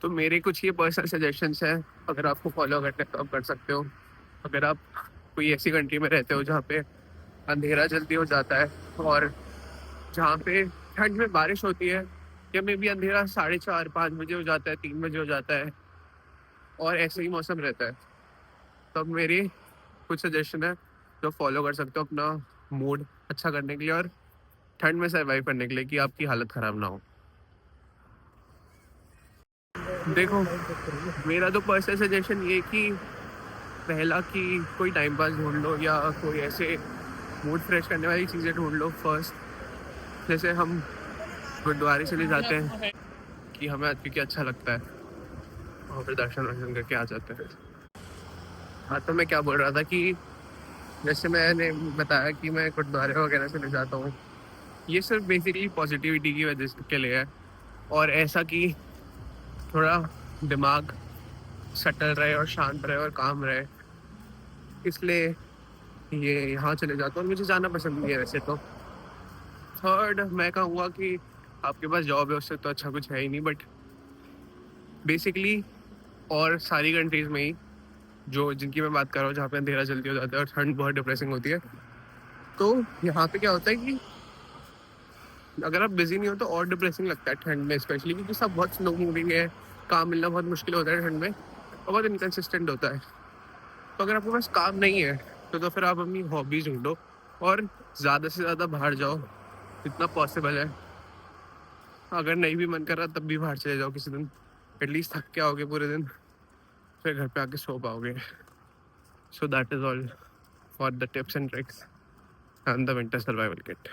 तो मेरे कुछ ये पर्सनल सजेशंस हैं, अगर आपको फॉलो करना है तो आप कर सकते हो। अगर आप कोई ऐसी कंट्री में रहते हो जहाँ पे अंधेरा जल्दी हो जाता है, और जहाँ पे ठंड में बारिश होती है, या मे भी अंधेरा 4:30-5 बजे हो जाता है, 3 बजे हो जाता है, और ऐसे ही मौसम रहता है, तब मेरी कुछ सजेशन है जो फॉलो कर सकते हो अपना मूड अच्छा करने के लिए और ठंड में सर्वाइव करने के लिए कि आपकी हालत ख़राब ना हो। देखो, मेरा तो पर्सनल सजेशन ये कि पहला कि कोई टाइम पास ढूंढ लो, या कोई ऐसे मूड फ्रेश करने वाली चीज़ें ढूंढ लो फर्स्ट। जैसे हम गुरुद्वारे चले जाते हैं कि हमें क्योंकि अच्छा लगता है, और फिर दर्शन वर्शन करके आ जाते हैं। हाँ, तो मैं क्या बोल रहा था कि जैसे मैंने बताया कि मैं गुरुद्वारे वगैरह चले जाता हूँ, ये सिर्फ बेसिकली पॉजिटिविटी की वजह के लिए है, और ऐसा कि थोड़ा दिमाग सेटल रहे और शांत रहे और काम रहे, इसलिए ये यहाँ चले जाता हूँ और मुझे जाना पसंद नहीं है वैसे तो। थर्ड, मैं कहूँगा कि आपके पास जॉब है उससे तो अच्छा कुछ है ही नहीं, बट बेसिकली और सारी कंट्रीज में ही जो जिनकी मैं बात कर रहा हूँ जहाँ पे अंधेरा जल्दी हो जाता है और ठंड बहुत डिप्रेसिंग होती है, तो यहाँ पे क्या होता है कि अगर आप बिजी नहीं हो तो और डिप्रेसिंग लगता है ठंड में, स्पेशली क्योंकि सब बहुत स्लो मूविंग है, काम मिलना बहुत मुश्किल होता है ठंड में, और बहुत इनकन्सिस्टेंट होता है। तो अगर आपके पास काम नहीं है तो फिर आप अपनी हॉबीज ढूंढो और ज़्यादा से ज़्यादा बाहर जाओ जितना पॉसिबल है। अगर नहीं भी मन कर रहा तब भी बाहर चले जाओ किसी दिन, एटलीस्ट थक के आओगे पूरे दिन, फिर घर पे आके सो पाओगे। So that is all for the tips and tricks and the winter survival kit.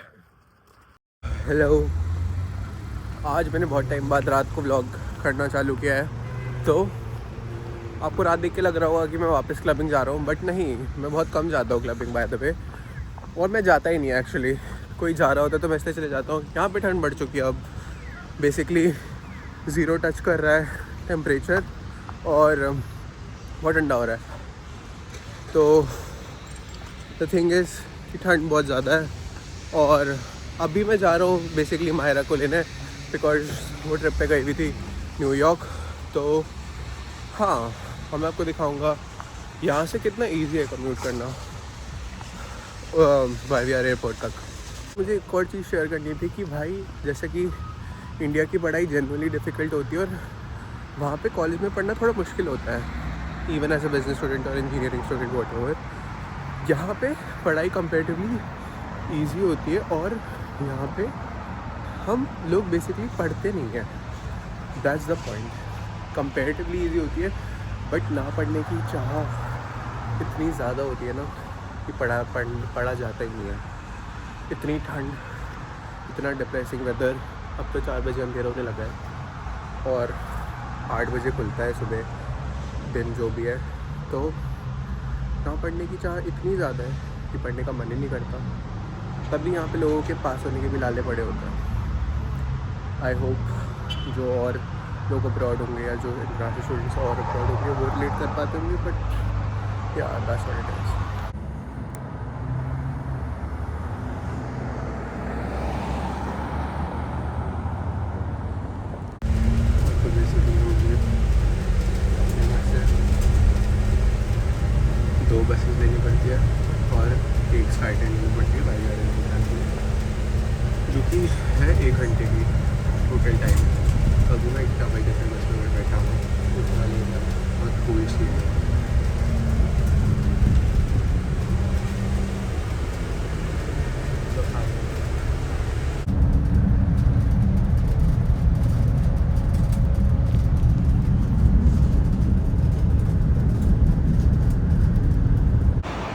Hello, आज मैंने बहुत टाइम बाद रात को व्लॉग करना चालू किया है। तो आपको रात देख के लग रहा होगा कि मैं वापस क्लबिंग जा रहा हूँ, बट नहीं, मैं बहुत कम जाता हूँ क्लबिंग बाय द वे, और मैं जाता ही नहीं है एक्चुअली। कोई जा रहा होता है तो मैं इसलिए चले जाता हूँ। यहाँ पे ठंड बढ़ चुकी है अब, बेसिकली 0 टच कर रहा है टेम्परेचर, और बहुत ठंडा हो रहा है। तो द थिंग इज़ कि ठंड बहुत ज़्यादा है, और अभी मैं जा रहा हूँ बेसिकली मायरा को लेने, बिकॉज वो ट्रिप पे गई हुई थी न्यूयॉर्क। तो हाँ, और मैं आपको दिखाऊंगा यहाँ से कितना इजी है कम्यूट करना वाईवीआर एयरपोर्ट तक। मुझे एक और चीज़ शेयर करनी थी कि भाई, जैसे कि इंडिया की पढ़ाई जनरली डिफ़िकल्ट होती है, और वहाँ पे कॉलेज में पढ़ना थोड़ा मुश्किल होता है, even as a business student और इंजीनियरिंग स्टूडेंट व्हाटएवर। यहाँ पे पढ़ाई कंपेरेटिवली ईजी होती है, और यहाँ पे हम लोग बेसिकली पढ़ते नहीं हैं। That's the point. Comparatively easy होती है, बट ना पढ़ने की चाह इतनी ज़्यादा होती है ना कि पढ़ा जाता ही नहीं है। इतनी ठंड, इतना डिप्रेसिंग वेदर। अब तो 4 बजे अंधेरा होने लगा है और 8 बजे खुलता है सुबह दिन, जो भी है। तो ना पढ़ने की चाह इतनी ज़्यादा है कि पढ़ने का मन ही नहीं करता। तभी यहाँ पे लोगों के पास होने के भी लाले पड़े होते हैं। आई होप जो और लोग अब्रॉड होंगे या जो इंटरनेशनल स्टूडेंट्स और अब्रॉड होंगे वो रिलेट कर पाते होंगे, बट या दैट्स व्हाट इट इज़। दो बसेस लेनी पड़ती है और एक स्काई ट्रेन लेनी पड़ती है वाईवीआर जो कि है 1 घंटे की टोटल टाइम। तो अभी मैं इतना भाई जैसे बस में बैठा हूँ, उतना नहीं है, बहुत कूल सी है।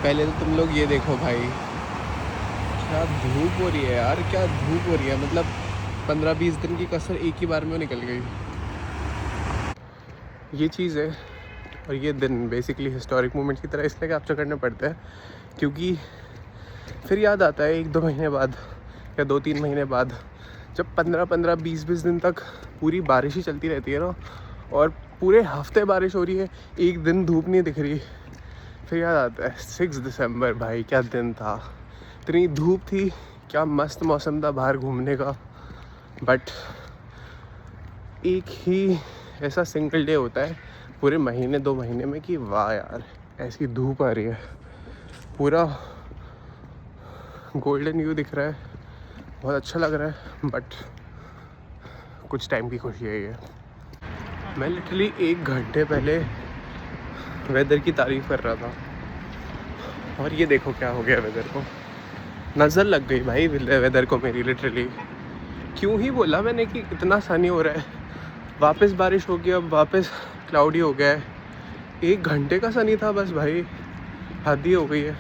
पहले तो तुम लोग ये देखो भाई, क्या धूप हो रही है यार, क्या धूप हो रही है। मतलब 15-20 दिन की कसर एक ही बार में निकल गई। ये चीज़ है, और ये दिन बेसिकली हिस्टोरिक मोमेंट की तरह इसलिए कैप्चर करने पड़ते हैं, क्योंकि फिर याद आता है 1-2 महीने बाद या 2-3 महीने बाद, जब 15-15, 20-20 दिन तक पूरी बारिश ही चलती रहती है ना, और पूरे हफ्ते बारिश हो रही है, एक दिन धूप नहीं दिख रही। फिर याद आता है 6 दिसंबर, भाई क्या दिन था, इतनी धूप थी, क्या मस्त मौसम था बाहर घूमने का। बट एक ही ऐसा सिंगल डे होता है पूरे महीने 2 महीने में कि वाह यार ऐसी धूप आ रही है, पूरा गोल्डन व्यू दिख रहा है, बहुत अच्छा लग रहा है। बट कुछ टाइम की खुशी है ये। मैं लिटरली 1 घंटे पहले वेदर की तारीफ़ कर रहा था और ये देखो क्या हो गया वेदर को। नज़र लग गई भाई वेदर को मेरी लिटरली। क्यों ही बोला मैंने कि इतना सनी हो रहा है, वापस बारिश हो गई, अब वापस क्लाउडी हो गया है। 1 घंटे का सनी था बस भाई, हद ही हो गई है।